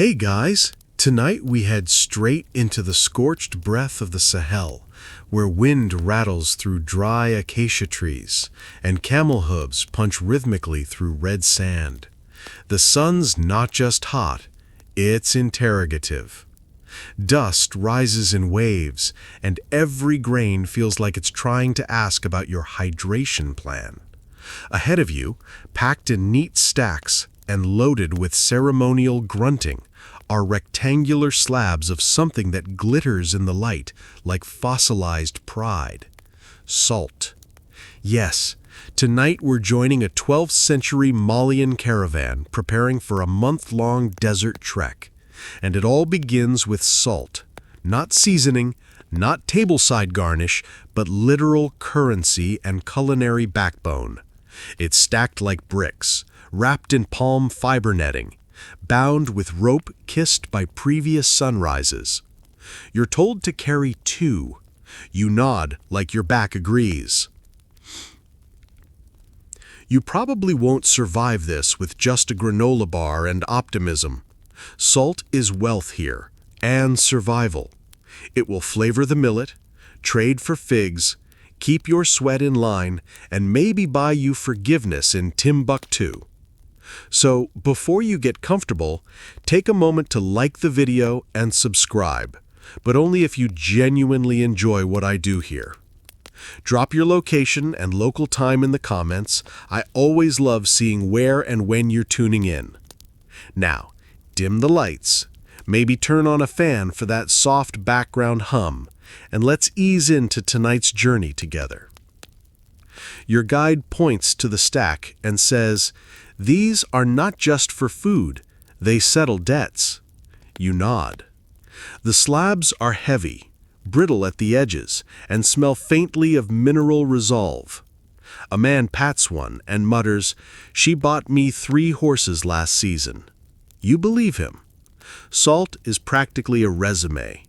Hey guys, tonight we head straight into the scorched breath of the Sahel, where wind rattles through dry acacia trees and camel hooves punch rhythmically through red sand. The sun's not just hot, it's interrogative. Dust rises in waves, and every grain feels like it's trying to ask about your hydration plan. Ahead of you, packed in neat stacks and loaded with ceremonial grunting, are rectangular slabs of something that glitters in the light like fossilized pride. Salt. Yes, tonight we're joining a 12th century Malian caravan preparing for a month-long desert trek. And it all begins with salt. Not seasoning, not tableside garnish, but literal currency and culinary backbone. It's stacked like bricks, wrapped in palm fiber netting, bound with rope kissed by previous sunrises. You're told to carry 2. You nod like your back agrees. You probably won't survive this with just a granola bar and optimism. Salt is wealth here, and survival. It will flavor the millet, trade for figs, keep your sweat in line, and maybe buy you forgiveness in Timbuktu. So, before you get comfortable, take a moment to like the video and subscribe, but only if you genuinely enjoy what I do here. Drop your location and local time in the comments. I always love seeing where and when you're tuning in. Now, dim the lights, maybe turn on a fan for that soft background hum, and let's ease into tonight's journey together. Your guide points to the stack and says, "These are not just for food, they settle debts." You nod. The slabs are heavy, brittle at the edges, and smell faintly of mineral resolve. A man pats one and mutters, "She bought me 3 horses last season." You believe him. Salt is practically a resume.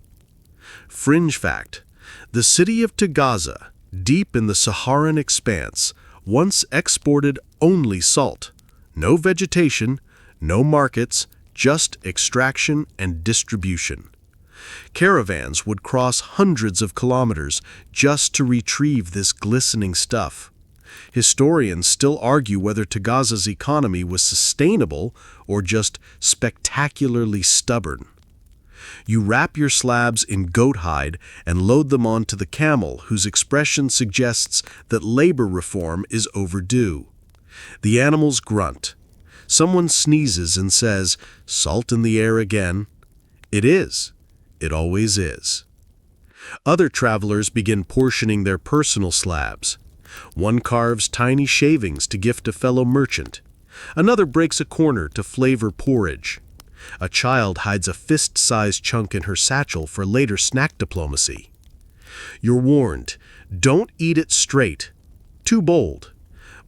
Fringe fact: the city of Tagaza, deep in the Saharan expanse, once exported only salt. No vegetation, no markets, just extraction and distribution. Caravans would cross hundreds of kilometers just to retrieve this glistening stuff. Historians still argue whether Tagaza's economy was sustainable or just spectacularly stubborn. You wrap your slabs in goat hide and load them onto the camel, whose expression suggests that labor reform is overdue. The animals grunt. Someone sneezes and says, "Salt in the air again." It is. It always is. Other travelers begin portioning their personal slabs. One carves tiny shavings to gift a fellow merchant. Another breaks a corner to flavor porridge. A child hides a fist-sized chunk in her satchel for later snack diplomacy. You're warned, don't eat it straight. Too bold.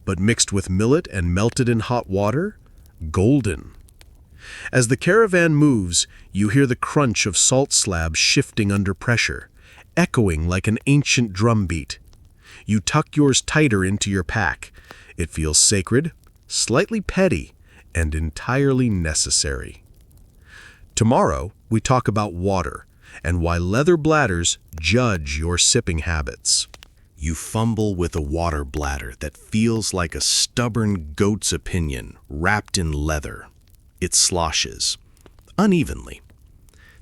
But mixed with millet and melted in hot water, golden. As the caravan moves, you hear the crunch of salt slabs shifting under pressure, echoing like an ancient drumbeat. You tuck yours tighter into your pack. It feels sacred, slightly petty, and entirely necessary. Tomorrow, we talk about water and why leather bladders judge your sipping habits. You fumble with a water bladder that feels like a stubborn goat's opinion wrapped in leather. It sloshes, unevenly.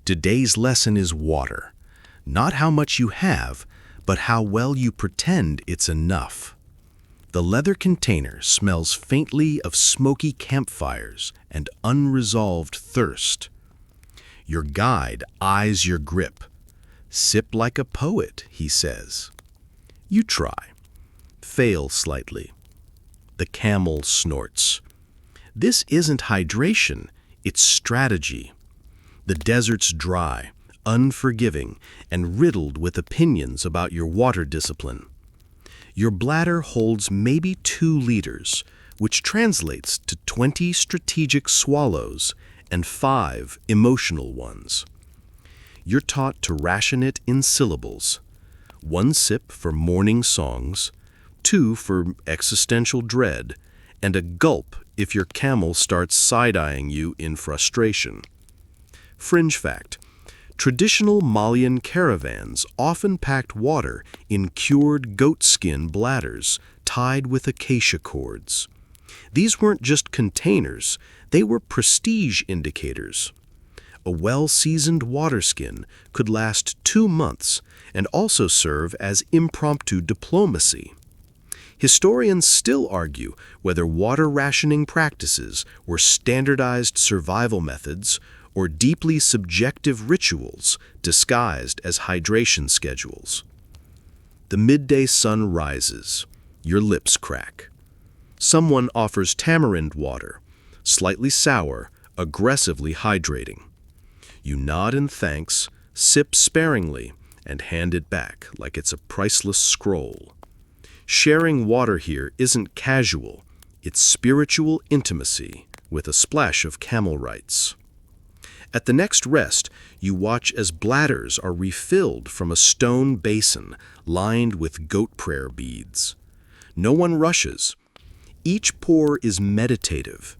Today's lesson is water, not how much you have, but how well you pretend it's enough. The leather container smells faintly of smoky campfires and unresolved thirst. Your guide eyes your grip. "Sip like a poet," he says. You try. Fail slightly. The camel snorts. This isn't hydration, it's strategy. The desert's dry, unforgiving, and riddled with opinions about your water discipline. Your bladder holds maybe 2 liters, which translates to 20 strategic swallows and 5 emotional ones. You're taught to ration it in syllables. 1 sip for morning songs, 2 for existential dread, and a gulp if your camel starts side-eyeing you in frustration. Fringe fact: traditional Malian caravans often packed water in cured goatskin bladders tied with acacia cords. These weren't just containers, they were prestige indicators. A well-seasoned waterskin could last 2 months and also serve as impromptu diplomacy. Historians still argue whether water rationing practices were standardized survival methods or deeply subjective rituals disguised as hydration schedules. The midday sun rises. Your lips crack. Someone offers tamarind water, slightly sour, aggressively hydrating. You nod in thanks, sip sparingly, and hand it back like it's a priceless scroll. Sharing water here isn't casual, it's spiritual intimacy with a splash of camel rights. At the next rest, you watch as bladders are refilled from a stone basin lined with goat prayer beads. No one rushes. Each pour is meditative.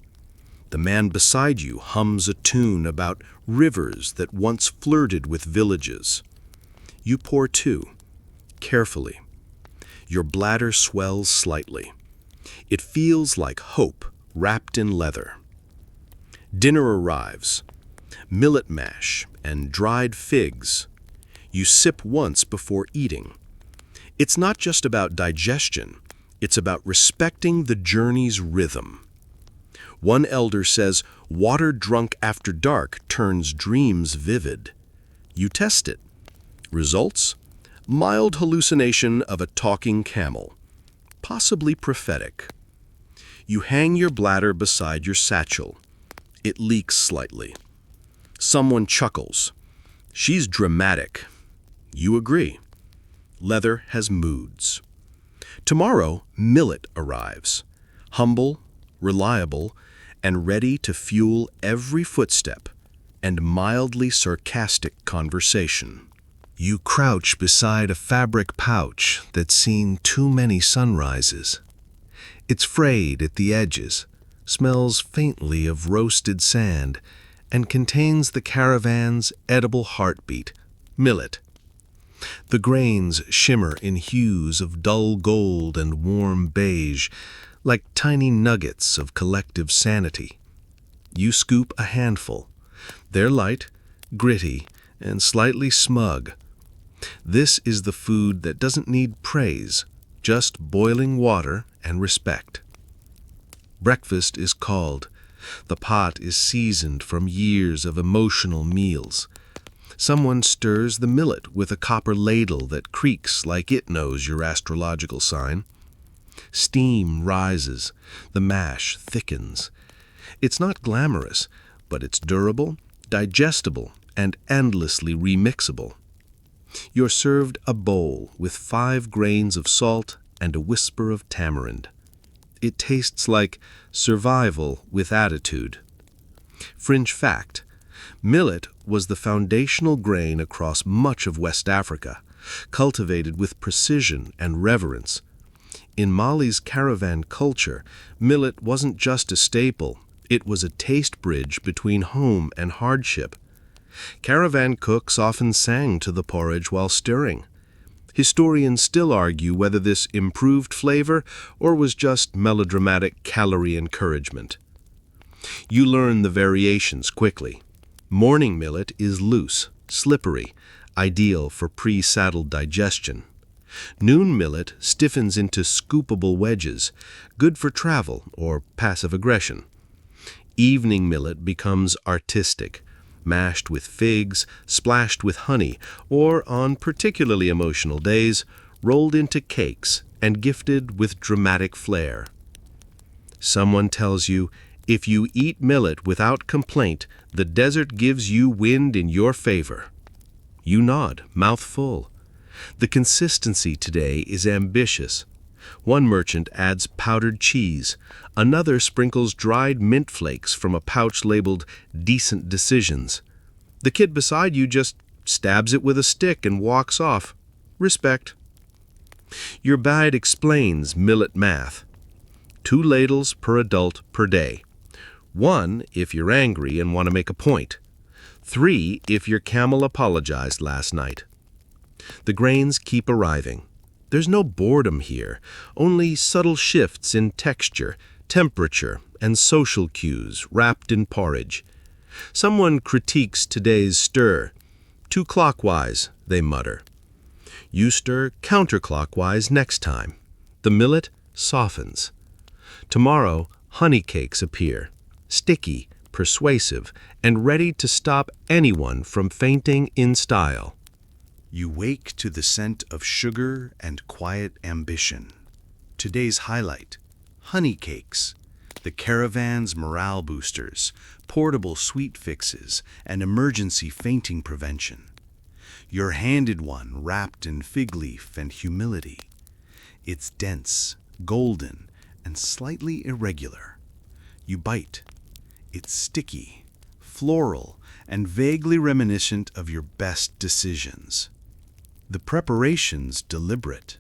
The man beside you hums a tune about rivers that once flirted with villages. You pour too, carefully. Your bladder swells slightly. It feels like hope wrapped in leather. Dinner arrives. Millet mash and dried figs. You sip once before eating. It's not just about digestion, it's about respecting the journey's rhythm. One elder says, water drunk after dark turns dreams vivid. You test it. Results? Mild hallucination of a talking camel, possibly prophetic. You hang your bladder beside your satchel. It leaks slightly. Someone chuckles. She's dramatic. You agree. Leather has moods. Tomorrow, millet arrives. Humble, reliable, and ready to fuel every footstep and mildly sarcastic conversation. You crouch beside a fabric pouch that's seen too many sunrises. It's frayed at the edges, smells faintly of roasted sand, and contains the caravan's edible heartbeat, millet. The grains shimmer in hues of dull gold and warm beige, like tiny nuggets of collective sanity. You scoop a handful. They're light, gritty, and slightly smug. This is the food that doesn't need praise, just boiling water and respect. Breakfast is called. The pot is seasoned from years of emotional meals. Someone stirs the millet with a copper ladle that creaks like it knows your astrological sign. Steam rises. The mash thickens. It's not glamorous, but it's durable, digestible, and endlessly remixable. You're served a bowl with 5 grains of salt and a whisper of tamarind. It tastes like survival with attitude. Fringe fact: millet was the foundational grain across much of West Africa, cultivated with precision and reverence. In Mali's caravan culture, millet wasn't just a staple, it was a taste bridge between home and hardship. Caravan cooks often sang to the porridge while stirring. Historians still argue whether this improved flavor or was just melodramatic calorie encouragement. You learn the variations quickly. Morning millet is loose, slippery, ideal for pre-saddled digestion. Noon millet stiffens into scoopable wedges, good for travel or passive aggression. Evening millet becomes artistic, mashed with figs, splashed with honey, or, on particularly emotional days, rolled into cakes and gifted with dramatic flair. Someone tells you, if you eat millet without complaint, the desert gives you wind in your favor. You nod, mouth full. The consistency today is ambitious. One merchant adds powdered cheese. Another sprinkles dried mint flakes from a pouch labeled "Decent Decisions." The kid beside you just stabs it with a stick and walks off. Respect. Your guide explains millet math. 2 ladles per adult per day. 1 if you're angry and want to make a point. 3 if your camel apologized last night. The grains keep arriving. There's no boredom here, only subtle shifts in texture, temperature, and social cues wrapped in porridge. Someone critiques today's stir. Too clockwise, they mutter. You stir counterclockwise next time. The millet softens. Tomorrow, honey cakes appear, sticky, persuasive, and ready to stop anyone from fainting in style. You wake to the scent of sugar and quiet ambition. Today's highlight: honey cakes, the caravan's morale boosters, portable sweet fixes, and emergency fainting prevention. You're handed one wrapped in fig leaf and humility. It's dense, golden, and slightly irregular. You bite. It's sticky, floral, and vaguely reminiscent of your best decisions. The preparation's deliberate.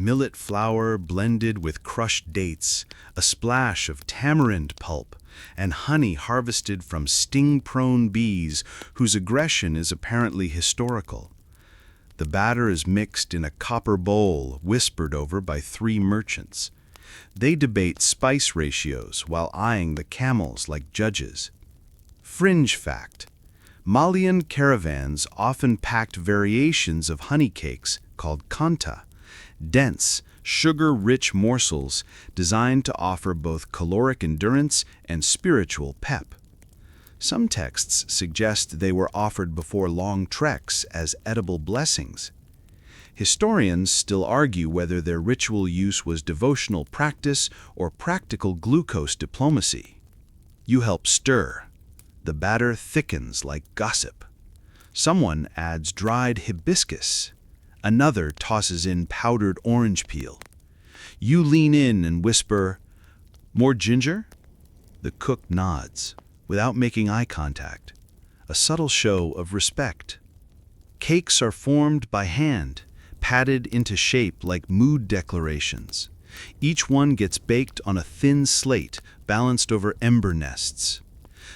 Millet flour blended with crushed dates, a splash of tamarind pulp, and honey harvested from sting-prone bees whose aggression is apparently historical. The batter is mixed in a copper bowl whispered over by 3 merchants. They debate spice ratios while eyeing the camels like judges. Fringe fact: Malian caravans often packed variations of honey cakes called kanta, dense, sugar-rich morsels designed to offer both caloric endurance and spiritual pep. Some texts suggest they were offered before long treks as edible blessings. Historians still argue whether their ritual use was devotional practice or practical glucose diplomacy. You help stir. The batter thickens like gossip. Someone adds dried hibiscus. Another tosses in powdered orange peel. You lean in and whisper, "More ginger?" The cook nods, without making eye contact, a subtle show of respect. Cakes are formed by hand, patted into shape like mood declarations. Each one gets baked on a thin slate balanced over ember nests.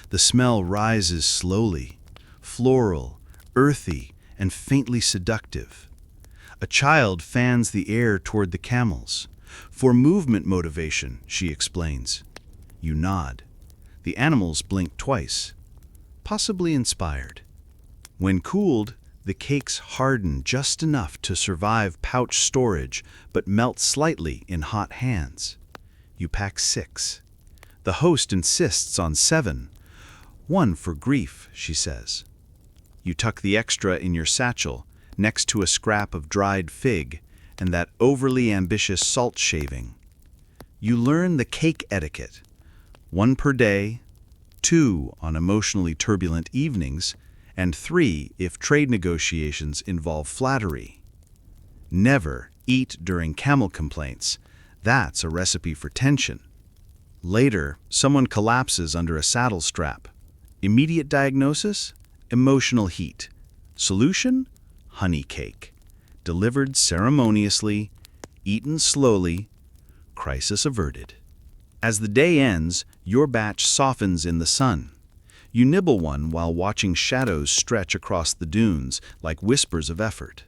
The smell rises slowly, floral, earthy, and faintly seductive. A child fans the air toward the camels. For movement motivation, she explains. You nod. The animals blink twice, possibly inspired. When cooled, the cakes harden just enough to survive pouch storage, but melt slightly in hot hands. You pack 6. The host insists on 7. 1 for grief, she says. You tuck the extra in your satchel, next to a scrap of dried fig and that overly ambitious salt shaving. You learn the cake etiquette. 1 per day, 2 on emotionally turbulent evenings, and 3 if trade negotiations involve flattery. Never eat during camel complaints. That's a recipe for tension. Later, someone collapses under a saddle strap. Immediate diagnosis? Emotional heat. Solution? Honey cake. Delivered ceremoniously, eaten slowly, crisis averted. As the day ends, your batch softens in the sun. You nibble one while watching shadows stretch across the dunes like whispers of effort.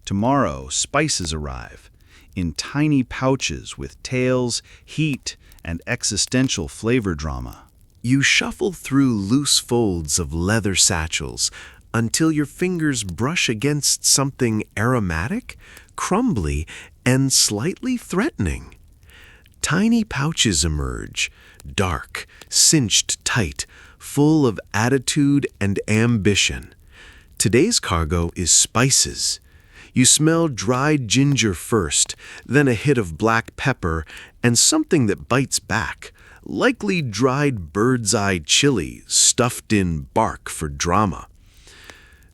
Tomorrow, spices arrive, in tiny pouches with tales, heat, and existential flavor drama. You shuffle through loose folds of leather satchels until your fingers brush against something aromatic, crumbly, and slightly threatening. Tiny pouches emerge, dark, cinched tight, full of attitude and ambition. Today's cargo is spices. You smell dried ginger first, then a hit of black pepper, and something that bites back, likely dried bird's-eye chili stuffed in bark for drama.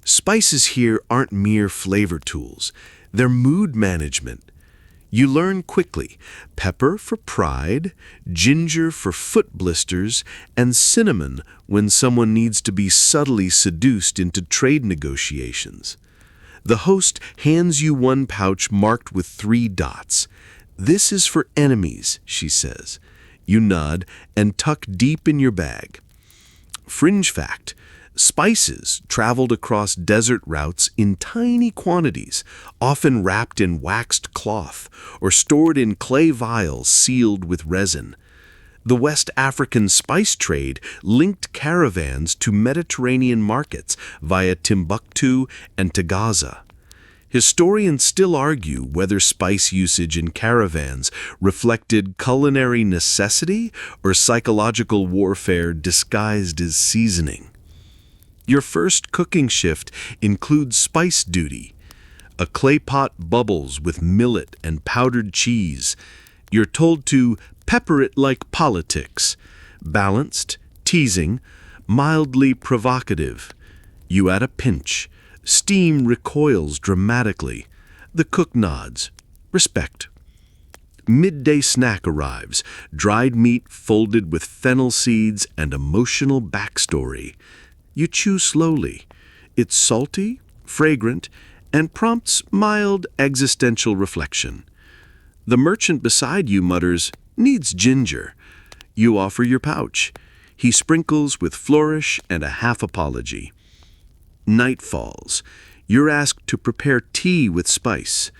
Spices here aren't mere flavor tools. They're mood management. You learn quickly: pepper for pride, ginger for foot blisters, and cinnamon when someone needs to be subtly seduced into trade negotiations. The host hands you one pouch marked with 3 dots. "This is for enemies," she says. You nod and tuck deep in your bag. Fringe fact: Spices traveled across desert routes in tiny quantities, often wrapped in waxed cloth or stored in clay vials sealed with resin. The West African spice trade linked caravans to Mediterranean markets via Timbuktu and Tagaza. Historians still argue whether spice usage in caravans reflected culinary necessity or psychological warfare disguised as seasoning. Your first cooking shift includes spice duty. A clay pot bubbles with millet and powdered cheese. You're told to pepper it like politics, balanced, teasing, mildly provocative. You add a pinch. Steam recoils dramatically. The cook nods. Respect. Midday snack arrives, dried meat folded with fennel seeds and emotional backstory. You chew slowly. It's salty, fragrant, and prompts mild existential reflection. The merchant beside you mutters, "Needs ginger." You offer your pouch. He sprinkles with flourish and a half apology. Night falls. You're asked to prepare tea with spice.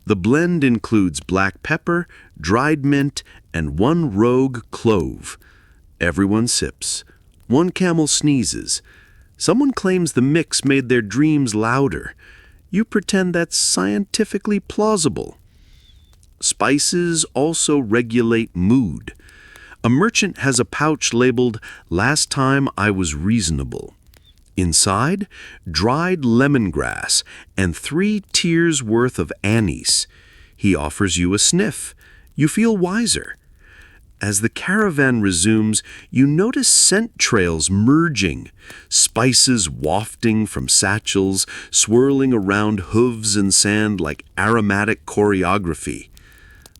The blend includes black pepper, dried mint, and one rogue clove. Everyone sips. One camel sneezes. Someone claims the mix made their dreams louder. You pretend that's scientifically plausible. Spices also regulate mood. A merchant has a pouch labeled, "Last time I was reasonable." Inside, dried lemongrass and 3 tiers worth of anise. He offers you a sniff. You feel wiser. As the caravan resumes, you notice scent trails merging, spices wafting from satchels, swirling around hooves and sand like aromatic choreography.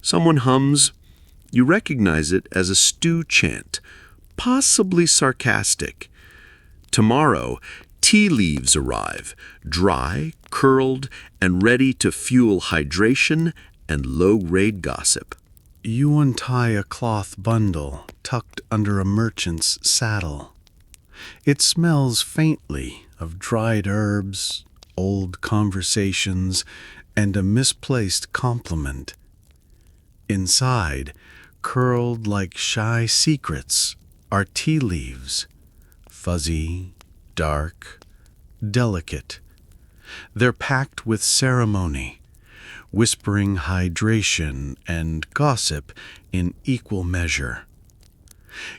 Someone hums. You recognize it as a stew chant, possibly sarcastic. Tomorrow, tea leaves arrive, dry, curled, and ready to fuel hydration and low-grade gossip. You untie a cloth bundle tucked under a merchant's saddle. It smells faintly of dried herbs, old conversations, and a misplaced compliment. Inside, curled like shy secrets, are tea leaves, fuzzy, dark, delicate. They're packed with ceremony, whispering hydration and gossip in equal measure.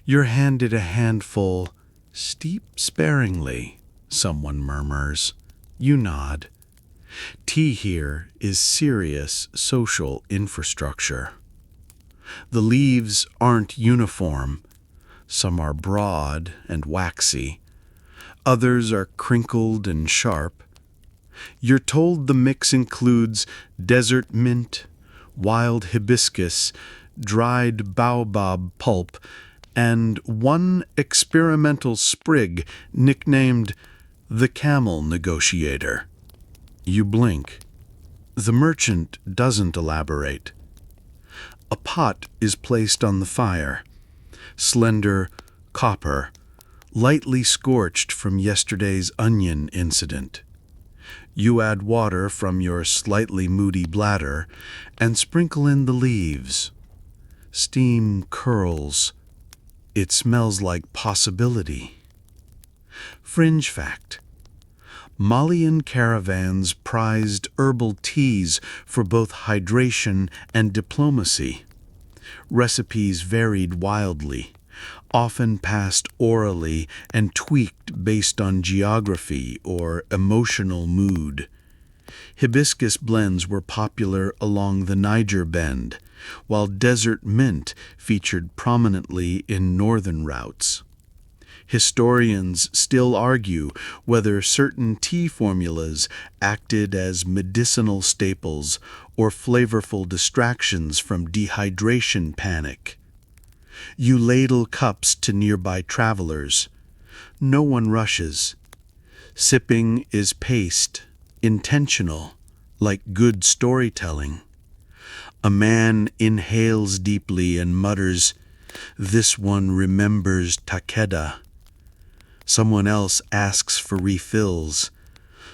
You're handed a handful, "Steep sparingly," someone murmurs. You nod. Tea here is serious social infrastructure. The leaves aren't uniform. Some are broad and waxy. Others are crinkled and sharp. You're told the mix includes desert mint, wild hibiscus, dried baobab pulp, and one experimental sprig nicknamed the camel negotiator. You blink. The merchant doesn't elaborate. A pot is placed on the fire, slender, copper, lightly scorched from yesterday's onion incident. You add water from your slightly moody bladder and sprinkle in the leaves. Steam curls. It smells like possibility. Fringe fact: Malian caravans prized herbal teas for both hydration and diplomacy. Recipes varied wildly, often passed orally and tweaked based on geography or emotional mood. Hibiscus blends were popular along the Niger Bend, while desert mint featured prominently in northern routes. Historians still argue whether certain tea formulas acted as medicinal staples or flavorful distractions from dehydration panic. You ladle cups to nearby travelers. No one rushes. Sipping is paced, intentional, like good storytelling. A man inhales deeply and mutters, "This one remembers Takeda." Someone else asks for refills.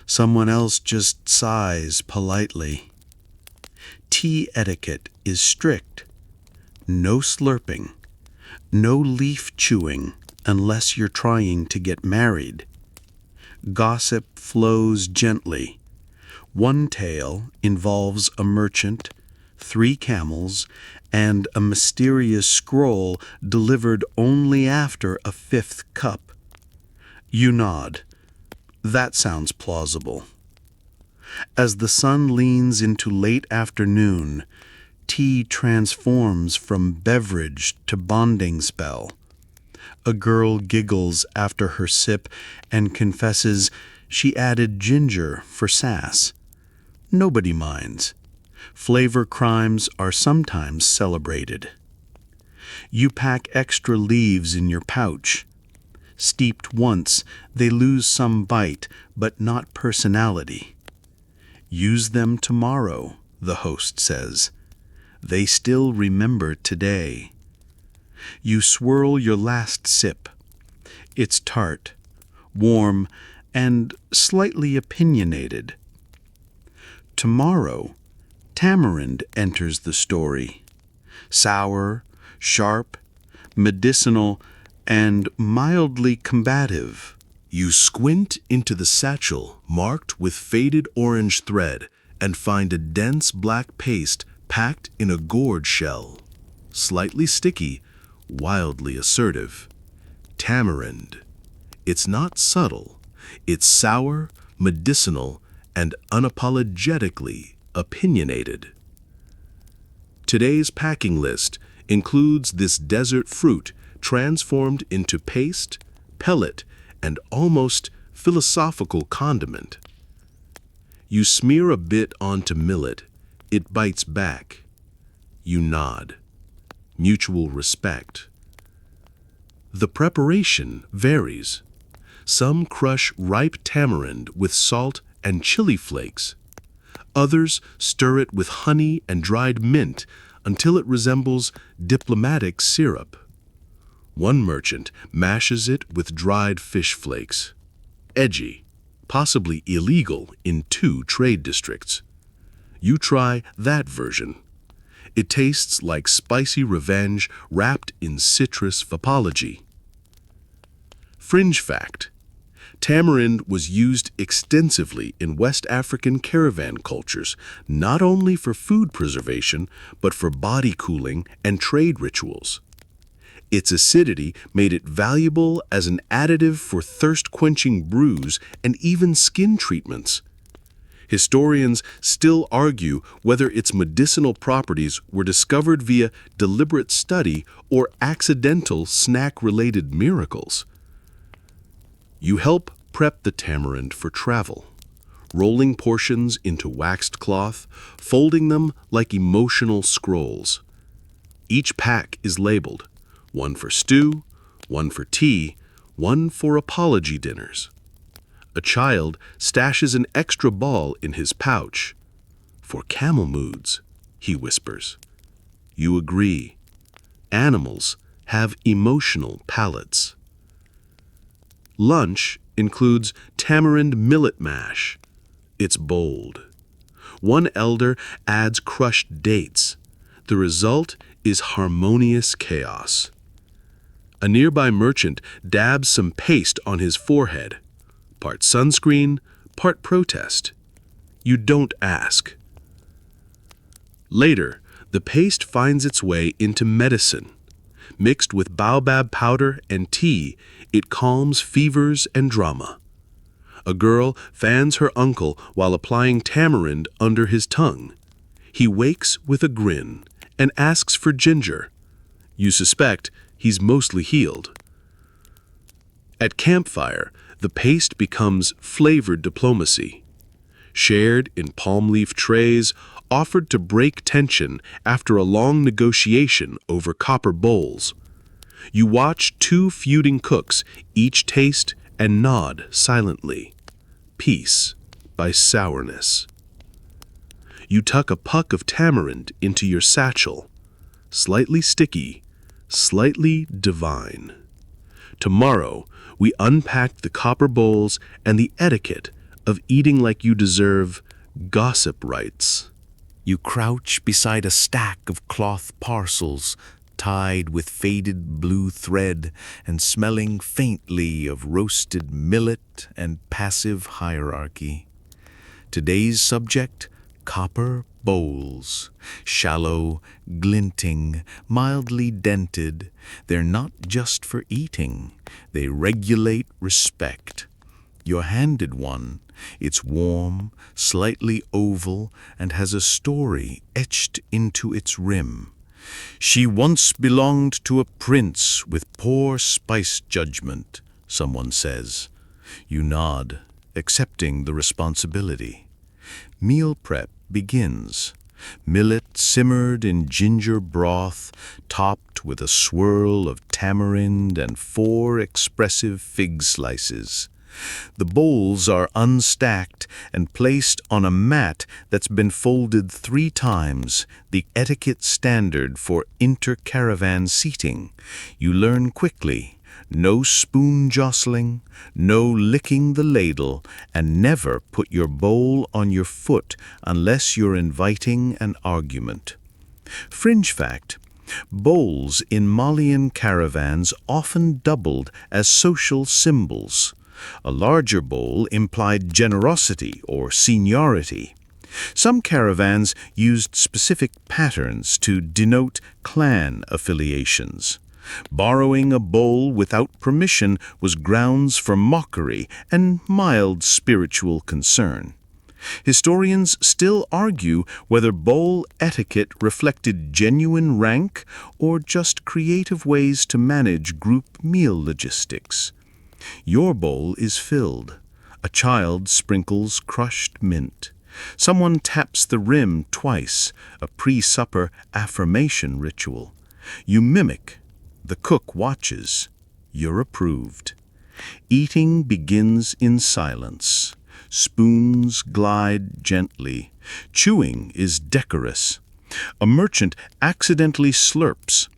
Someone else just sighs politely. Tea etiquette is strict. No slurping. No leaf chewing unless you're trying to get married. Gossip flows gently. One tale involves a merchant, 3 camels, and a mysterious scroll delivered only after a 5th cup. You nod. That sounds plausible. As the sun leans into late afternoon, tea transforms from beverage to bonding spell. A girl giggles after her sip and confesses she added ginger for sass. Nobody minds. Flavor crimes are sometimes celebrated. You pack extra leaves in your pouch. Steeped once, they lose some bite, but not personality. Use them tomorrow, the host says. They still remember today. You swirl your last sip. It's tart, warm, and slightly opinionated. Tomorrow, tamarind enters the story. Sour, sharp, medicinal, and mildly combative. You squint into the satchel marked with faded orange thread and find a dense black paste packed in a gourd shell. Slightly sticky, wildly assertive. Tamarind. It's not subtle. It's sour, medicinal, and unapologetically opinionated. Today's packing list includes this desert fruit transformed into paste, pellet, and almost philosophical condiment. You smear a bit onto millet, it bites back. You nod. Mutual respect. The preparation varies. Some crush ripe tamarind with salt and chili flakes. Others stir it with honey and dried mint until it resembles diplomatic syrup. One merchant mashes it with dried fish flakes. Edgy, possibly illegal in 2 trade districts. You try that version. It tastes like spicy revenge wrapped in citrus phapology. Fringe fact: tamarind was used extensively in West African caravan cultures, not only for food preservation, but for body cooling and trade rituals. Its acidity made it valuable as an additive for thirst-quenching brews and even skin treatments. Historians still argue whether its medicinal properties were discovered via deliberate study or accidental snack-related miracles. You help prep the tamarind for travel, rolling portions into waxed cloth, folding them like emotional scrolls. Each pack is labeled, one for stew, one for tea, one for apology dinners. A child stashes an extra ball in his pouch. For camel moods, he whispers. You agree. Animals have emotional palates. Lunch includes tamarind millet mash. It's bold. One elder adds crushed dates. The result is harmonious chaos. A nearby merchant dabs some paste on his forehead. Part sunscreen, part protest. You don't ask. Later, the paste finds its way into medicine. Mixed with baobab powder and tea, it calms fevers and drama. A girl fans her uncle while applying tamarind under his tongue. He wakes with a grin and asks for ginger. You suspect he's mostly healed. At campfire, the paste becomes flavored diplomacy. Shared in palm leaf trays, offered to break tension after a long negotiation over copper bowls. You watch 2 feuding cooks each taste and nod silently. Peace by sourness. You tuck a puck of tamarind into your satchel. Slightly sticky, slightly divine. Tomorrow, we unpacked the copper bowls and the etiquette of eating like you deserve gossip rights. You crouch beside a stack of cloth parcels, tied with faded blue thread and smelling faintly of roasted millet and passive hierarchy. Today's subject, copper bowls. Shallow, glinting, mildly dented. They're not just for eating. They regulate respect. You're handed one. It's warm, slightly oval, and has a story etched into its rim. She once belonged to a prince with poor spice judgment, someone says. You nod, accepting the responsibility. Meal prep begins. Millet simmered in ginger broth, topped with a swirl of tamarind and 4 expressive fig slices. The bowls are unstacked and placed on a mat that's been folded 3 times, the etiquette standard for inter-caravan seating. You learn quickly. No spoon jostling, no licking the ladle, and never put your bowl on your foot unless you're inviting an argument. Fringe fact: bowls in Malian caravans often doubled as social symbols. A larger bowl implied generosity or seniority. Some caravans used specific patterns to denote clan affiliations. Borrowing a bowl without permission was grounds for mockery and mild spiritual concern. Historians still argue whether bowl etiquette reflected genuine rank or just creative ways to manage group meal logistics. Your bowl is filled. A child sprinkles crushed mint. Someone taps the rim twice, a pre-supper affirmation ritual. You mimic. The cook watches. You're approved. Eating begins in silence. Spoons glide gently. Chewing is decorous. A merchant accidentally slurps.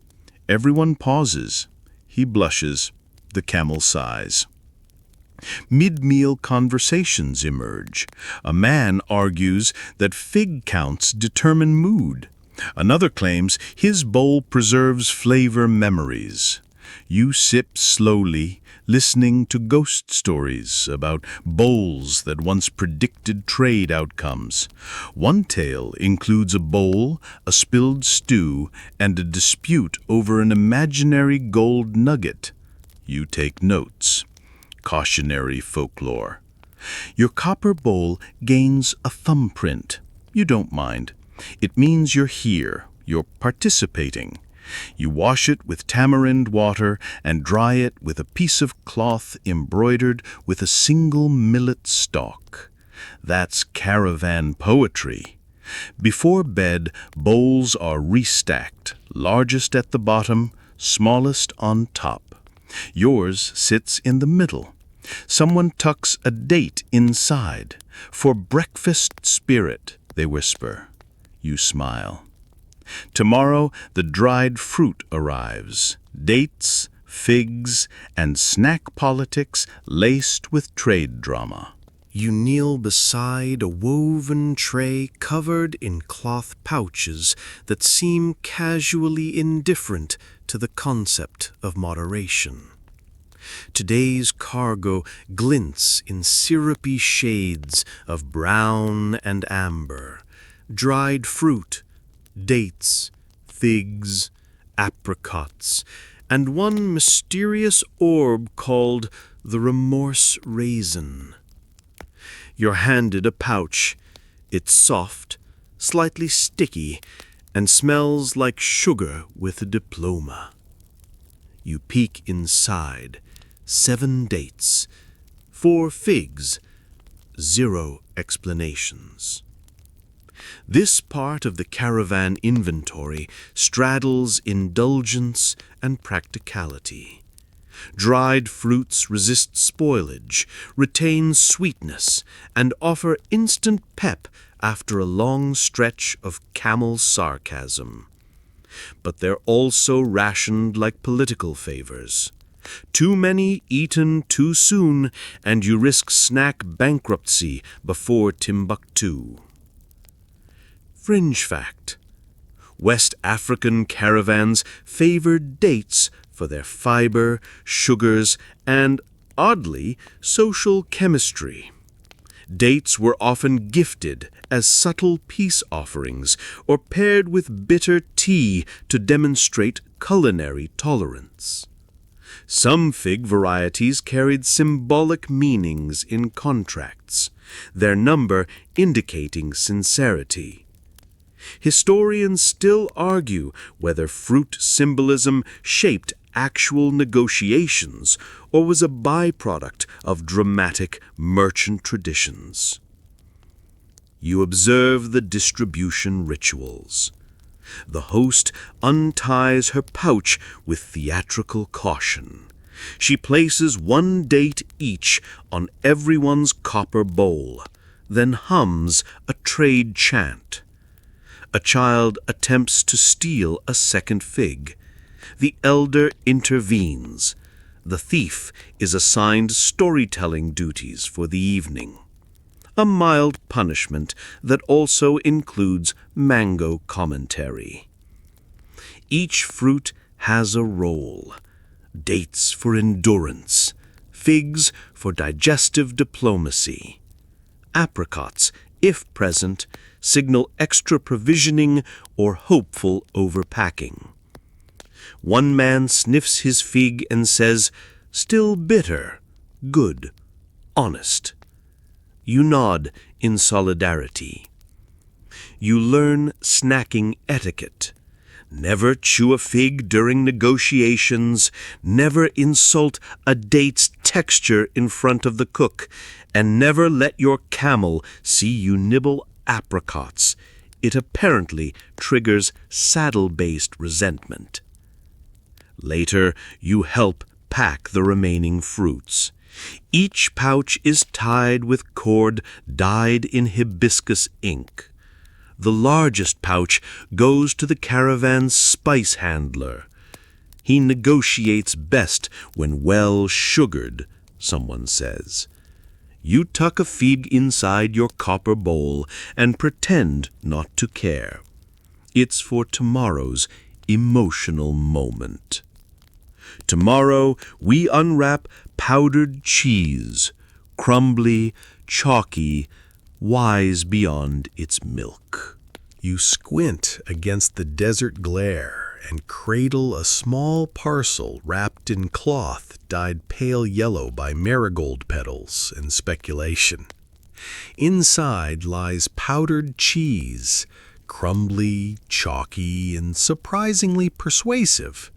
Everyone pauses. He blushes. The camel sighs. Mid-meal conversations emerge. A man argues that fig counts determine mood. Another claims his bowl preserves flavor memories. You sip slowly, listening to ghost stories about bowls that once predicted trade outcomes. One tale includes a bowl, a spilled stew, and a dispute over an imaginary gold nugget. You take notes. Cautionary folklore. Your copper bowl gains a thumbprint. You don't mind. It means you're here, you're participating. You wash it with tamarind water and dry it with a piece of cloth embroidered with a single millet stalk. That's caravan poetry. Before bed, bowls are restacked, largest at the bottom, smallest on top. Yours sits in the middle. Someone tucks a date inside. For breakfast spirit, they whisper. You smile. Tomorrow, the dried fruit arrives. Dates, figs, and snack politics laced with trade drama. You kneel beside a woven tray covered in cloth pouches that seem casually indifferent to the concept of moderation. Today's cargo glints in syrupy shades of brown and amber. Dried fruit, dates, figs, apricots, and one mysterious orb called the remorse raisin. You're handed a pouch. It's soft, slightly sticky, and smells like sugar with a diploma. You peek inside. 7 dates, 4 figs, 0 explanations. This part of the caravan inventory straddles indulgence and practicality. Dried fruits resist spoilage, retain sweetness, and offer instant pep after a long stretch of camel sarcasm. But they're also rationed like political favors. Too many eaten too soon, and you risk snack bankruptcy before Timbuktu. Fringe fact: West African caravans favored dates for their fiber, sugars, and, oddly, social chemistry. Dates were often gifted as subtle peace offerings or paired with bitter tea to demonstrate culinary tolerance. Some fig varieties carried symbolic meanings in contracts, their number indicating sincerity. Historians still argue whether fruit symbolism shaped actual negotiations or was a byproduct of dramatic merchant traditions. You observe the distribution rituals. The host unties her pouch with theatrical caution. She places one date each on everyone's copper bowl, then hums a trade chant. A child attempts to steal a second fig. The elder intervenes. The thief is assigned storytelling duties for the evening. A mild punishment that also includes mango commentary. Each fruit has a role. Dates for endurance, figs for digestive diplomacy. Apricots, if present, signal extra provisioning or hopeful overpacking. One man sniffs his fig and says, "Still bitter, good, honest." You nod in solidarity. You learn snacking etiquette. Never chew a fig during negotiations, never insult a date's texture in front of the cook, and never let your camel see you nibble apricots. It apparently triggers saddle-based resentment. Later, you help pack the remaining fruits. Each pouch is tied with cord dyed in hibiscus ink. The largest pouch goes to the caravan's spice handler. He negotiates best when well sugared, someone says. You tuck a fig inside your copper bowl and pretend not to care. It's for tomorrow's emotional moment. Tomorrow we unwrap powdered cheese, crumbly, chalky, wise beyond its milk. You squint against the desert glare and cradle a small parcel wrapped in cloth dyed pale yellow by marigold petals and speculation. Inside lies powdered cheese, crumbly, chalky, and surprisingly persuasive.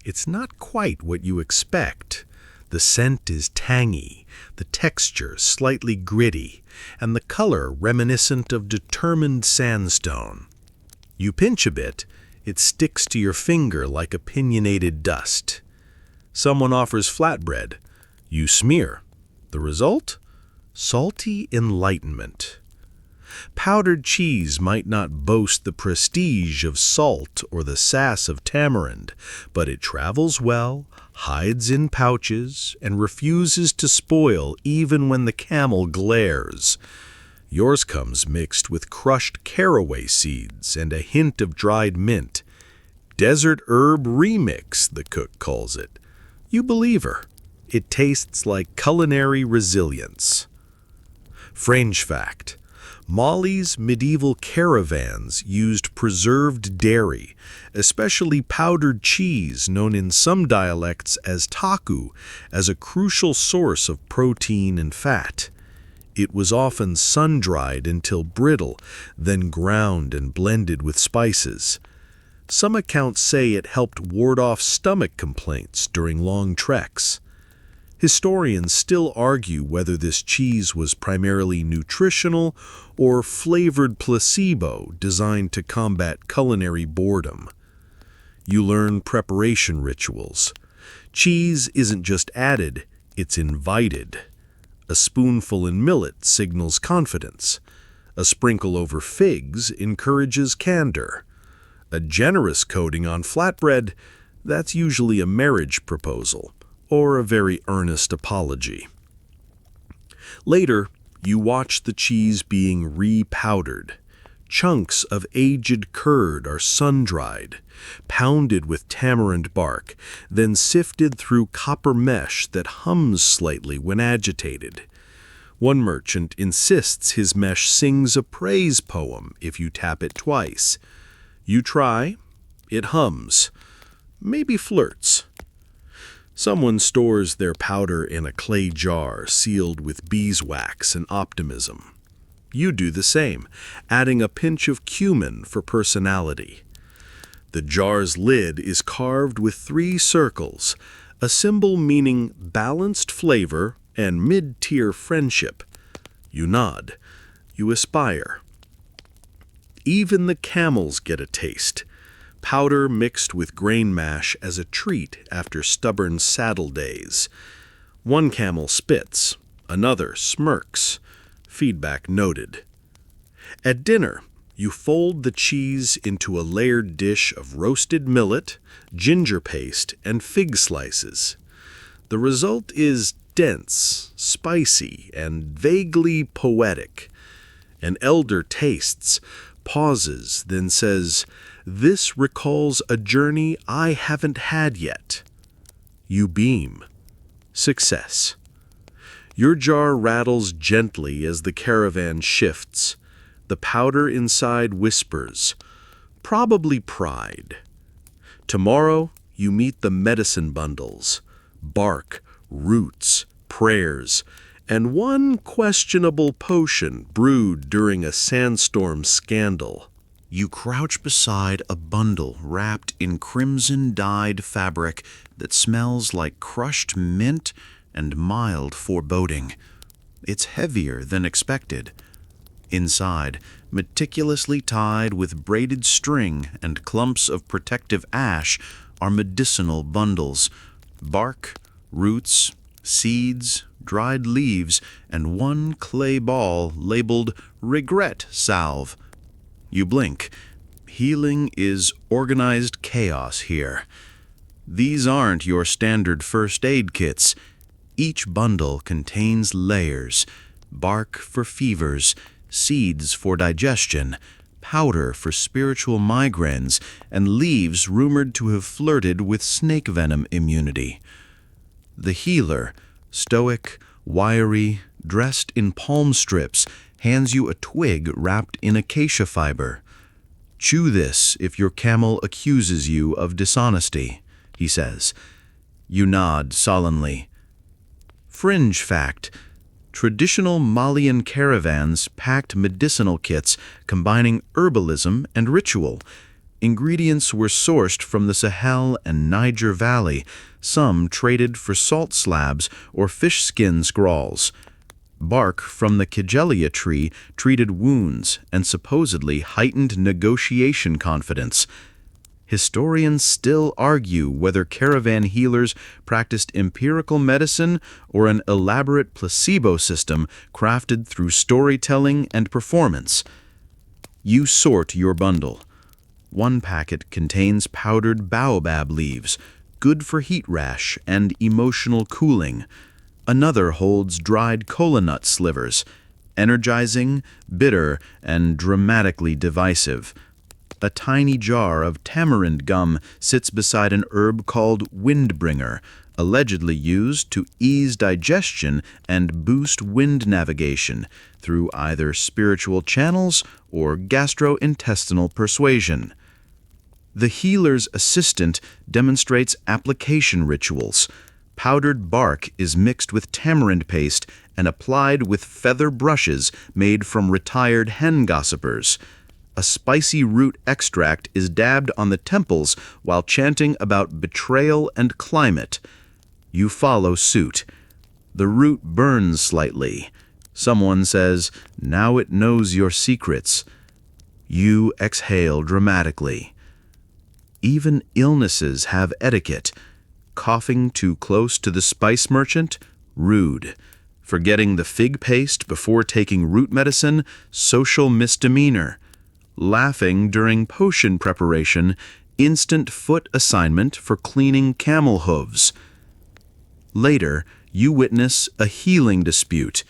It's not quite what you expect. The scent is tangy, the texture slightly gritty, and the color reminiscent of determined sandstone. You pinch a bit, it sticks to your finger like opinionated dust. Someone offers flatbread. You smear. The result? Salty enlightenment. Powdered cheese might not boast the prestige of salt or the sass of tamarind, but it travels well, hides in pouches, and refuses to spoil even when the camel glares. Yours comes mixed with crushed caraway seeds and a hint of dried mint. Desert herb remix, the cook calls it. You believe her. It tastes like culinary resilience. Fringe fact: Mali's medieval caravans used preserved dairy, especially powdered cheese known in some dialects as taku, as a crucial source of protein and fat. It was often sun-dried until brittle, then ground and blended with spices. Some accounts say it helped ward off stomach complaints during long treks. Historians still argue whether this cheese was primarily nutritional or flavored placebo designed to combat culinary boredom. You learn preparation rituals. Cheese isn't just added, it's invited. A spoonful in millet signals confidence. A sprinkle over figs encourages candor. A generous coating on flatbread, that's usually a marriage proposal, or a very earnest apology. Later, you watch the cheese being re-powdered. Chunks of aged curd are sun-dried, pounded with tamarind bark, then sifted through copper mesh that hums slightly when agitated. One merchant insists his mesh sings a praise poem if you tap it twice. You try, it hums, maybe flirts. Someone stores their powder in a clay jar sealed with beeswax and optimism. You do the same, adding a pinch of cumin for personality. The jar's lid is carved with 3 circles, a symbol meaning balanced flavor and mid-tier friendship. You nod. You aspire. Even the camels get a taste. Powder mixed with grain mash as a treat after stubborn saddle days. One camel spits, another smirks. Feedback noted. At dinner, you fold the cheese into a layered dish of roasted millet, ginger paste, and fig slices. The result is dense, spicy, and vaguely poetic. An elder tastes, pauses, then says, "This recalls a journey I haven't had yet." You beam. Success. Your jar rattles gently as the caravan shifts. The powder inside whispers, probably pride. Tomorrow, you meet the medicine bundles, bark, roots, prayers, and one questionable potion brewed during a sandstorm scandal. You crouch beside a bundle wrapped in crimson-dyed fabric that smells like crushed mint and mild foreboding. It's heavier than expected. Inside, meticulously tied with braided string and clumps of protective ash, are medicinal bundles, bark, roots, seeds, dried leaves, and one clay ball labeled regret salve. You blink. Healing is organized chaos here. These aren't your standard first aid kits. Each bundle contains layers: bark for fevers, seeds for digestion, powder for spiritual migraines, and leaves rumored to have flirted with snake venom immunity. The healer, stoic, wiry, dressed in palm strips, hands you a twig wrapped in acacia fiber. "Chew this if your camel accuses you of dishonesty," he says. You nod sullenly. Fringe fact: traditional Malian caravans packed medicinal kits combining herbalism and ritual. Ingredients were sourced from the Sahel and Niger Valley, some traded for salt slabs or fish skin scrawls. Bark from the Kigelia tree treated wounds and supposedly heightened negotiation confidence. Historians still argue whether caravan healers practiced empirical medicine or an elaborate placebo system crafted through storytelling and performance. You sort your bundle. One packet contains powdered baobab leaves, good for heat rash and emotional cooling. Another holds dried kola nut slivers, energizing, bitter, and dramatically divisive. A tiny jar of tamarind gum sits beside an herb called windbringer, allegedly used to ease digestion and boost wind navigation through either spiritual channels or gastrointestinal persuasion. The healer's assistant demonstrates application rituals. Powdered bark is mixed with tamarind paste and applied with feather brushes made from retired hen gossipers. A spicy root extract is dabbed on the temples while chanting about betrayal and climate. You follow suit. The root burns slightly. Someone says, "Now it knows your secrets." You exhale dramatically. Even illnesses have etiquette. Coughing too close to the spice merchant? Rude. Forgetting the fig paste before taking root medicine? Social misdemeanor. Laughing during potion preparation? Instant foot assignment for cleaning camel hooves. Later, you witness a healing dispute.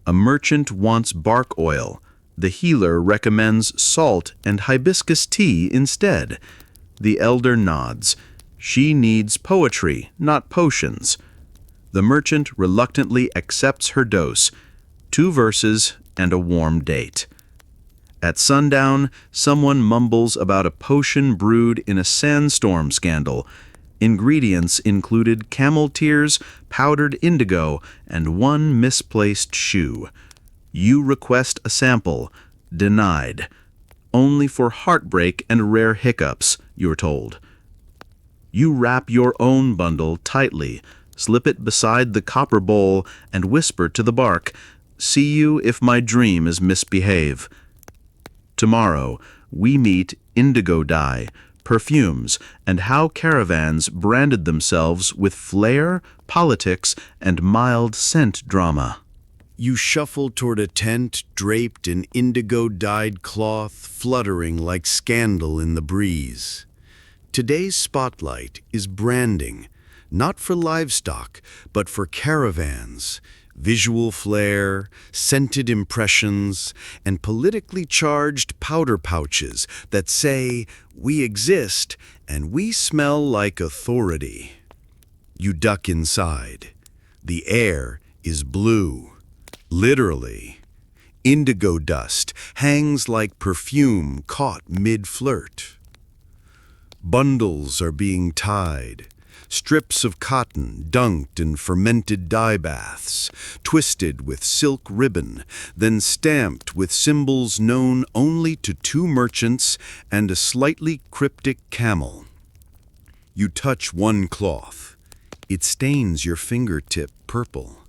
A merchant wants bark oil. The healer recommends salt and hibiscus tea instead. The elder nods. She needs poetry, not potions. The merchant reluctantly accepts her dose. 2 verses and a warm date. At sundown, someone mumbles about a potion brewed in a sandstorm scandal. Ingredients included camel tears, powdered indigo, and 1 misplaced shoe. You request a sample. Denied. Only for heartbreak and rare hiccups, you're told. You wrap your own bundle tightly, slip it beside the copper bowl, and whisper to the bark, "See you if my dream is misbehave." Tomorrow, we meet indigo dye, perfumes, and how caravans branded themselves with flair, politics, and mild scent drama. You shuffle toward a tent draped in indigo-dyed cloth, fluttering like scandal in the breeze. Today's spotlight is branding, not for livestock, but for caravans. Visual flair, scented impressions, and politically charged powder pouches that say, "We exist and we smell like authority." You duck inside. The air is blue. Literally. Indigo dust hangs like perfume caught mid-flirt. Bundles are being tied. Strips of cotton dunked in fermented dye baths, twisted with silk ribbon, then stamped with symbols known only to 2 merchants and a slightly cryptic camel. You touch one cloth. It stains your fingertip purple.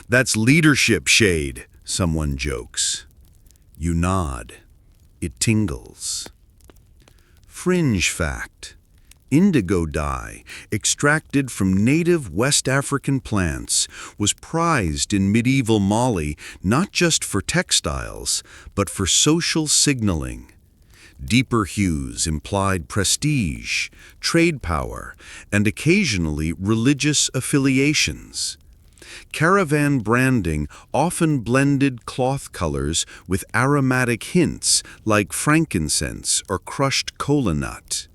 "That's leadership shade," someone jokes. You nod. It tingles. Fringe fact. Indigo dye, extracted from native West African plants, was prized in medieval Mali not just for textiles, but for social signaling. Deeper hues implied prestige, trade power, and occasionally religious affiliations. Caravan branding often blended cloth colors with aromatic hints like frankincense or crushed kola nut.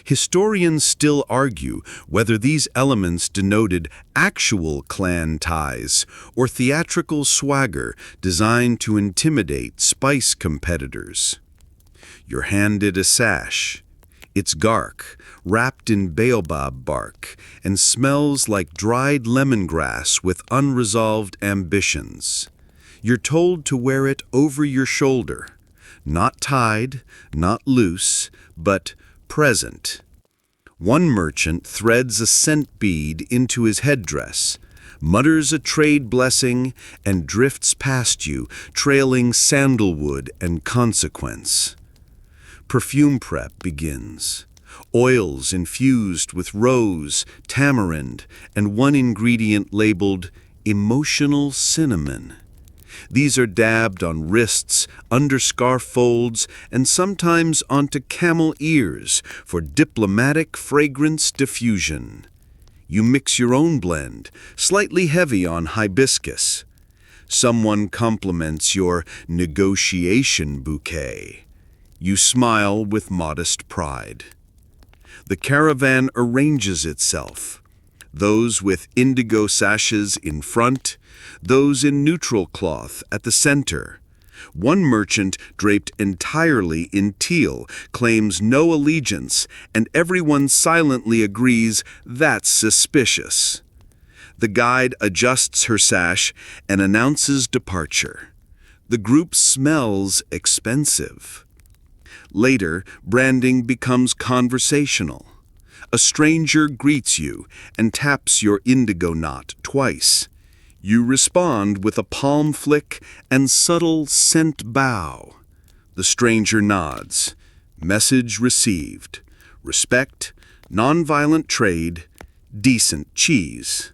Historians still argue whether these elements denoted actual clan ties or theatrical swagger designed to intimidate spice competitors. You're handed a sash. It's gark, wrapped in baobab bark, and smells like dried lemongrass with unresolved ambitions. You're told to wear it over your shoulder, not tied, not loose, but present. One merchant threads a scent bead into his headdress, mutters a trade blessing, and drifts past you, trailing sandalwood and consequence. Perfume prep begins. Oils infused with rose, tamarind, and one ingredient labeled emotional cinnamon. These are dabbed on wrists, under scarf folds, and sometimes onto camel ears for diplomatic fragrance diffusion. You mix your own blend, slightly heavy on hibiscus. Someone compliments your negotiation bouquet. You smile with modest pride. The caravan arranges itself. Those with indigo sashes in front, those in neutral cloth at the center. One merchant draped entirely in teal claims no allegiance, and everyone silently agrees that's suspicious. The guide adjusts her sash and announces departure. The group smells expensive. Later, branding becomes conversational. A stranger greets you and taps your indigo knot twice. You respond with a palm flick and subtle scent bow. The stranger nods. Message received. Respect, nonviolent trade, decent cheese.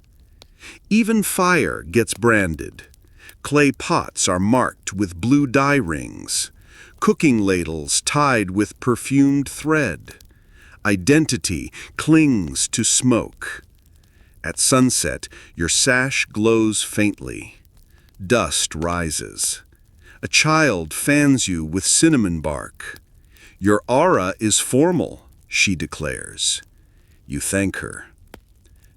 Even fire gets branded. Clay pots are marked with blue dye rings. Cooking ladles tied with perfumed thread. Identity clings to smoke. At sunset, your sash glows faintly. Dust rises. A child fans you with cinnamon bark. Your aura is formal, she declares. You thank her.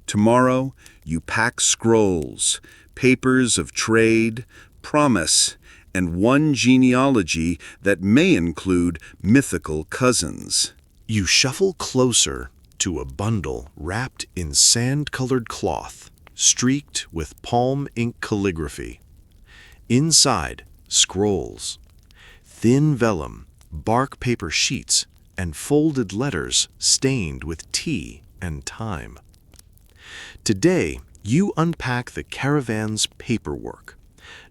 Tomorrow, you pack scrolls, papers of trade, promise, and one genealogy that may include mythical cousins. You shuffle closer to a bundle wrapped in sand-colored cloth, streaked with palm ink calligraphy. Inside, scrolls, thin vellum, bark paper sheets, and folded letters stained with tea and time. Today, you unpack the caravan's paperwork.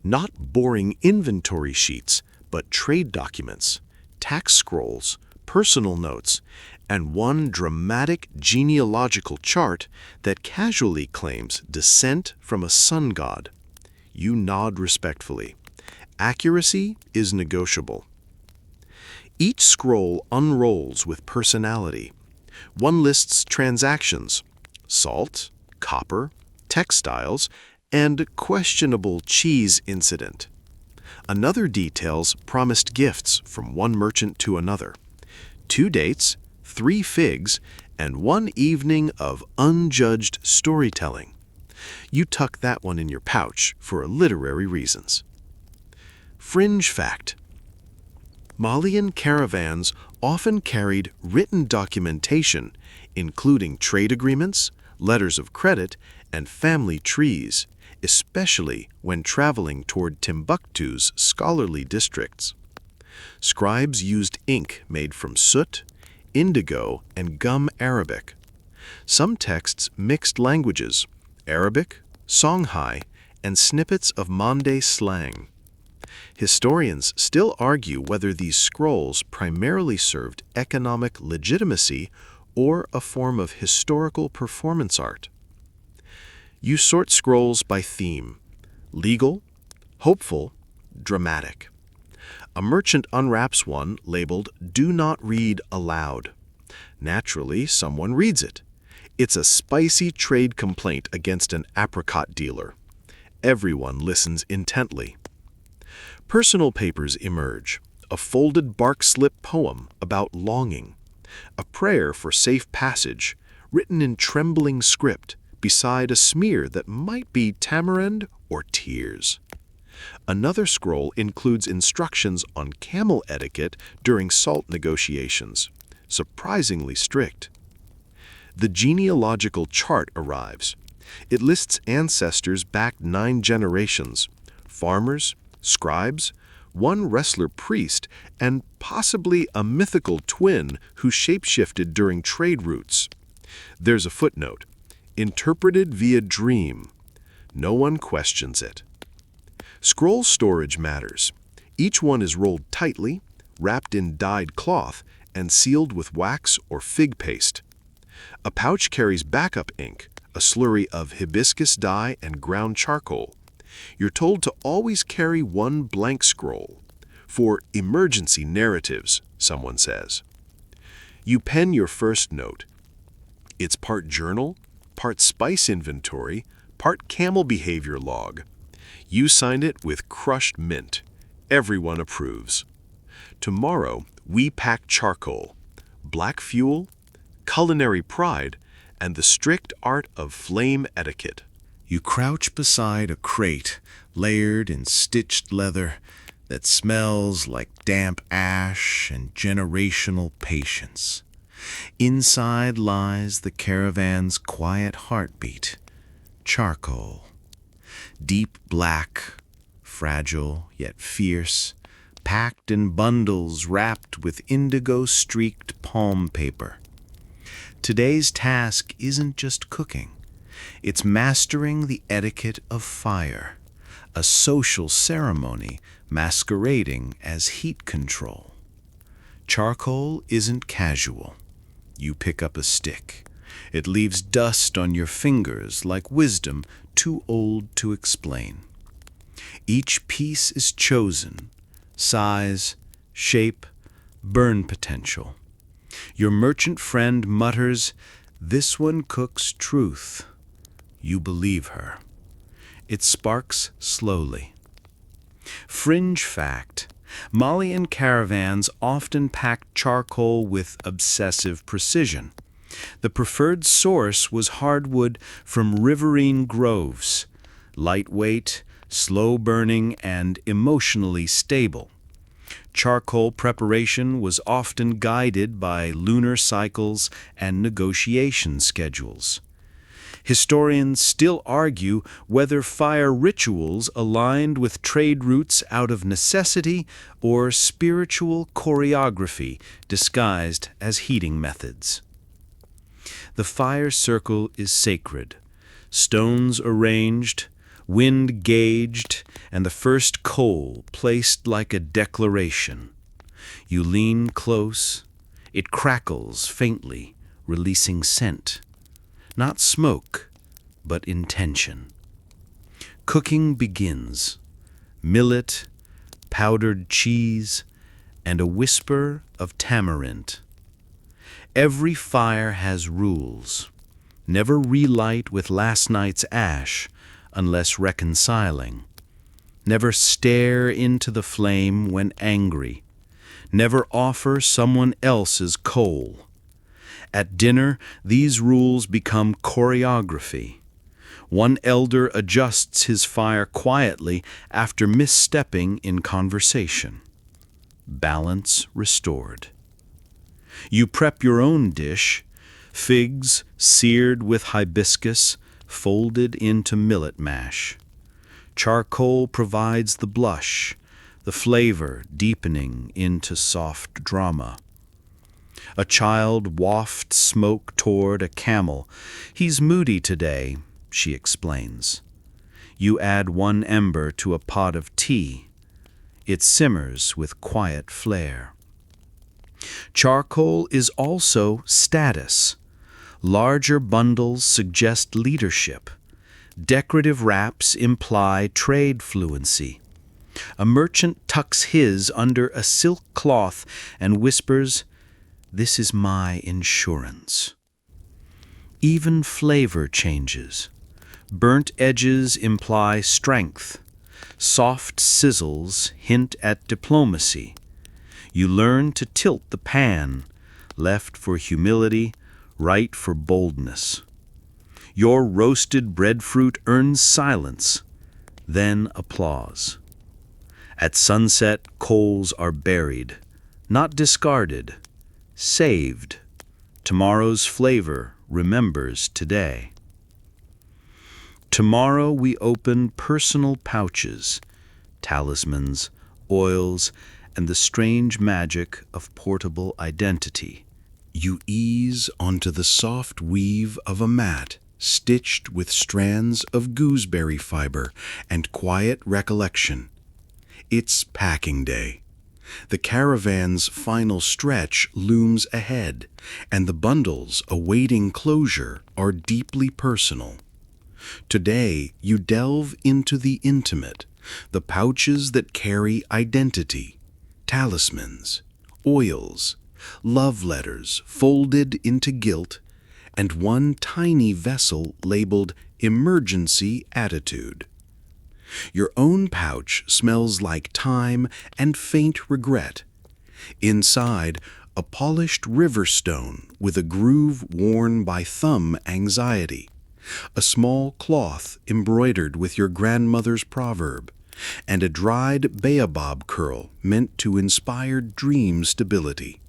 Not boring inventory sheets, but trade documents, tax scrolls, personal notes, and one dramatic genealogical chart that casually claims descent from a sun god. You nod respectfully. Accuracy is negotiable. Each scroll unrolls with personality. One lists transactions, salt, copper, textiles, and questionable cheese incident. Another details promised gifts from one merchant to another. 2 dates, 3 figs, and 1 evening of unjudged storytelling. You tuck that one in your pouch for literary reasons. Fringe fact: Malian caravans often carried written documentation, including trade agreements, letters of credit, and family trees, especially when traveling toward Timbuktu's scholarly districts. Scribes used ink made from soot, indigo, and gum Arabic. Some texts mixed languages, Arabic, Songhai, and snippets of Mande slang. Historians still argue whether these scrolls primarily served economic legitimacy or a form of historical performance art. You sort scrolls by theme: legal, hopeful, dramatic. A merchant unwraps one labeled "Do not read aloud." Naturally, someone reads it. It's a spicy trade complaint against an apricot dealer. Everyone listens intently. Personal papers emerge: a folded bark slip poem about longing, a prayer for safe passage, written in trembling script beside a smear that might be tamarind or tears. Another scroll includes instructions on camel etiquette during salt negotiations, surprisingly strict. The genealogical chart arrives. It lists ancestors back 9 generations, farmers, scribes, one wrestler priest, and possibly a mythical twin who shapeshifted during trade routes. There's a footnote: interpreted via dream. No one questions it. Scroll storage matters. Each one is rolled tightly, wrapped in dyed cloth, and sealed with wax or fig paste. A pouch carries backup ink, a slurry of hibiscus dye and ground charcoal. You're told to always carry one blank scroll for emergency narratives, someone says. You pen your first note. It's part journal, part spice inventory, part camel behavior log. You signed it with crushed mint. Everyone approves. Tomorrow, we pack charcoal, black fuel, culinary pride, and the strict art of flame etiquette. You crouch beside a crate layered in stitched leather that smells like damp ash and generational patience. Inside lies the caravan's quiet heartbeat: charcoal. Deep black, fragile yet fierce, packed in bundles wrapped with indigo-streaked palm paper. Today's task isn't just cooking. It's mastering the etiquette of fire, a social ceremony masquerading as heat control. Charcoal isn't casual. You pick up a stick. It leaves dust on your fingers like wisdom too old to explain. Each piece is chosen: size, shape, burn potential. Your merchant friend mutters, "This one cooks truth." You believe her. It sparks slowly. Fringe fact: Malian caravans often packed charcoal with obsessive precision. The preferred source was hardwood from riverine groves, lightweight, slow-burning, and emotionally stable. Charcoal preparation was often guided by lunar cycles and negotiation schedules. Historians still argue whether fire rituals aligned with trade routes out of necessity or spiritual choreography disguised as heating methods. The fire circle is sacred, stones arranged, wind gauged, and the first coal placed like a declaration. You lean close, it crackles faintly, releasing scent. Not smoke, but intention. Cooking begins. Millet, powdered cheese, and a whisper of tamarind. Every fire has rules. Never relight with last night's ash unless reconciling. Never stare into the flame when angry. Never offer someone else's coal. At dinner, these rules become choreography. One elder adjusts his fire quietly after misstepping in conversation. Balance restored. You prep your own dish, figs seared with hibiscus, folded into millet mash. Charcoal provides the blush, the flavor deepening into soft drama. A child wafts smoke toward a camel. He's moody today, she explains. You add one ember to a pot of tea. It simmers with quiet flair. Charcoal is also status. Larger bundles suggest leadership. Decorative wraps imply trade fluency. A merchant tucks his under a silk cloth and whispers, "This is my insurance." Even flavor changes. Burnt edges imply strength. Soft sizzles hint at diplomacy. You learn to tilt the pan, left for humility, right for boldness. Your roasted breadfruit earns silence, then applause. At sunset, coals are buried, not discarded, saved. Tomorrow's flavor remembers today. Tomorrow we open personal pouches, talismans, oils, and the strange magic of portable identity. You ease onto the soft weave of a mat stitched with strands of gooseberry fiber and quiet recollection. It's packing day. The caravan's final stretch looms ahead, and the bundles awaiting closure are deeply personal. Today, you delve into the intimate, the pouches that carry identity, talismans, oils, love letters folded into gilt, and one tiny vessel labeled Emergency Attitude. Your own pouch smells like time and faint regret. Inside, a polished river stone with a groove worn by thumb anxiety, a small cloth embroidered with your grandmother's proverb, and a dried baobab curl meant to inspire dream stability.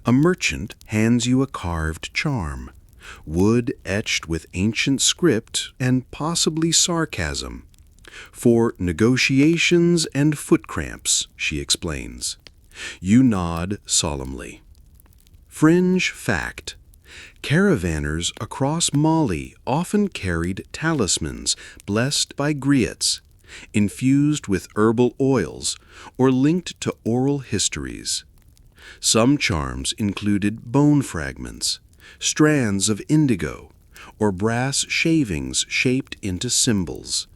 A merchant hands you a carved charm, wood etched with ancient script and possibly sarcasm. For negotiations and foot cramps, she explains. You nod solemnly. Fringe fact: caravanners across Mali often carried talismans blessed by griots, infused with herbal oils, or linked to oral histories. Some charms included bone fragments, strands of indigo, or brass shavings shaped into symbols.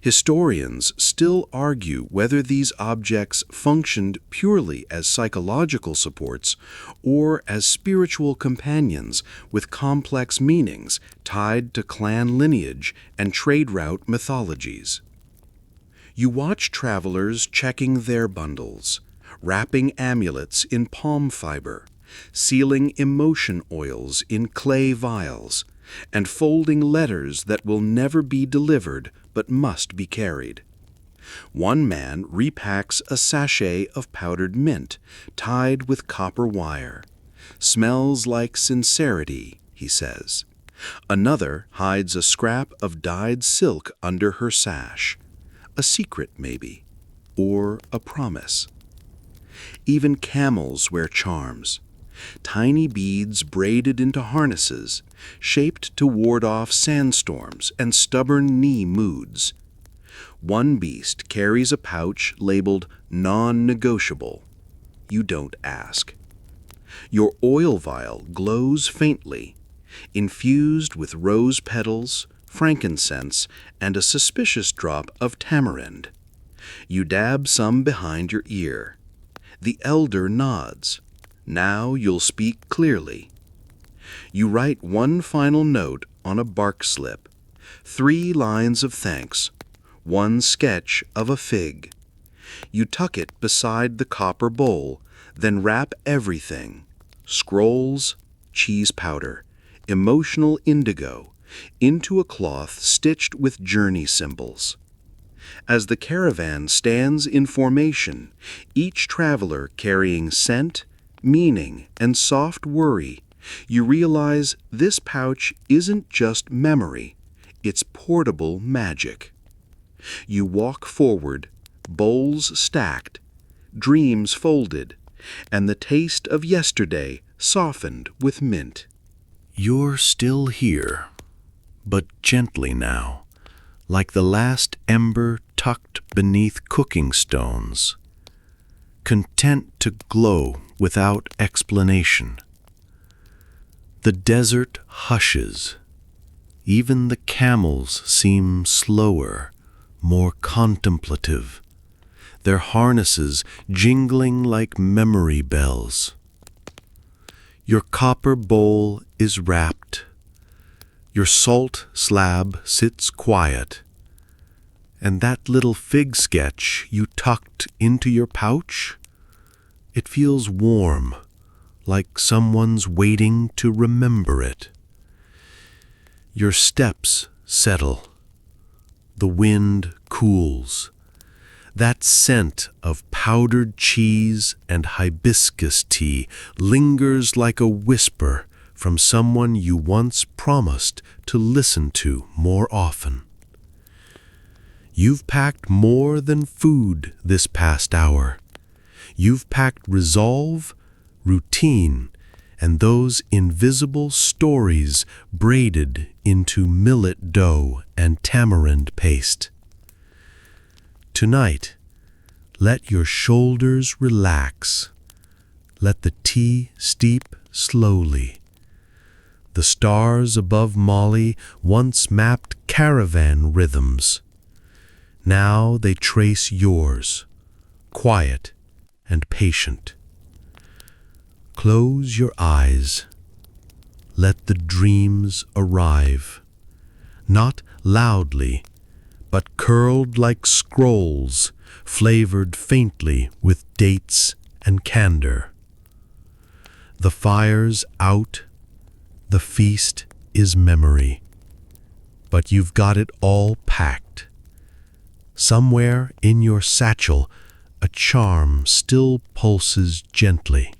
Historians still argue whether these objects functioned purely as psychological supports or as spiritual companions with complex meanings tied to clan lineage and trade route mythologies. You watch travelers checking their bundles, wrapping amulets in palm fiber, sealing emotion oils in clay vials, and folding letters that will never be delivered but must be carried. One man repacks a sachet of powdered mint tied with copper wire. Smells like sincerity, he says. Another hides a scrap of dyed silk under her sash. A secret, maybe, or a promise. Even camels wear charms. Tiny beads braided into harnesses, shaped to ward off sandstorms and stubborn knee moods. One beast carries a pouch labeled non-negotiable. You don't ask. Your oil vial glows faintly, infused with rose petals, frankincense, and a suspicious drop of tamarind. You dab some behind your ear. The elder nods. Now you'll speak clearly. You write one final note on a bark slip, 3 lines of thanks, one sketch of a fig. You tuck it beside the copper bowl, then wrap everything, scrolls, cheese powder, emotional indigo, into a cloth stitched with journey symbols. As the caravan stands in formation, each traveler carrying scent, meaning, and soft worry, you realize this pouch isn't just memory, it's portable magic. You walk forward, bowls stacked, dreams folded, and the taste of yesterday softened with mint. You're still here, but gently now, like the last ember tucked beneath cooking stones, content to glow without explanation. The desert hushes. Even the camels seem slower, more contemplative, their harnesses jingling like memory bells. Your copper bowl is wrapped. Your salt slab sits quiet. And that little fig sketch you tucked into your pouch? It feels warm, like someone's waiting to remember it. Your steps settle. The wind cools. That scent of powdered cheese and hibiscus tea lingers like a whisper from someone you once promised to listen to more often. You've packed more than food this past hour. You've packed resolve, routine, and those invisible stories braided into millet dough and tamarind paste. Tonight, let your shoulders relax. Let the tea steep slowly. The stars above Mali once mapped caravan rhythms. Now they trace yours, quiet and patient. Close your eyes. Let the dreams arrive, not loudly, but curled like scrolls, flavored faintly with dates and candor. The fire's out, the feast is memory, but you've got it all packed. Somewhere in your satchel, a charm still pulses gently.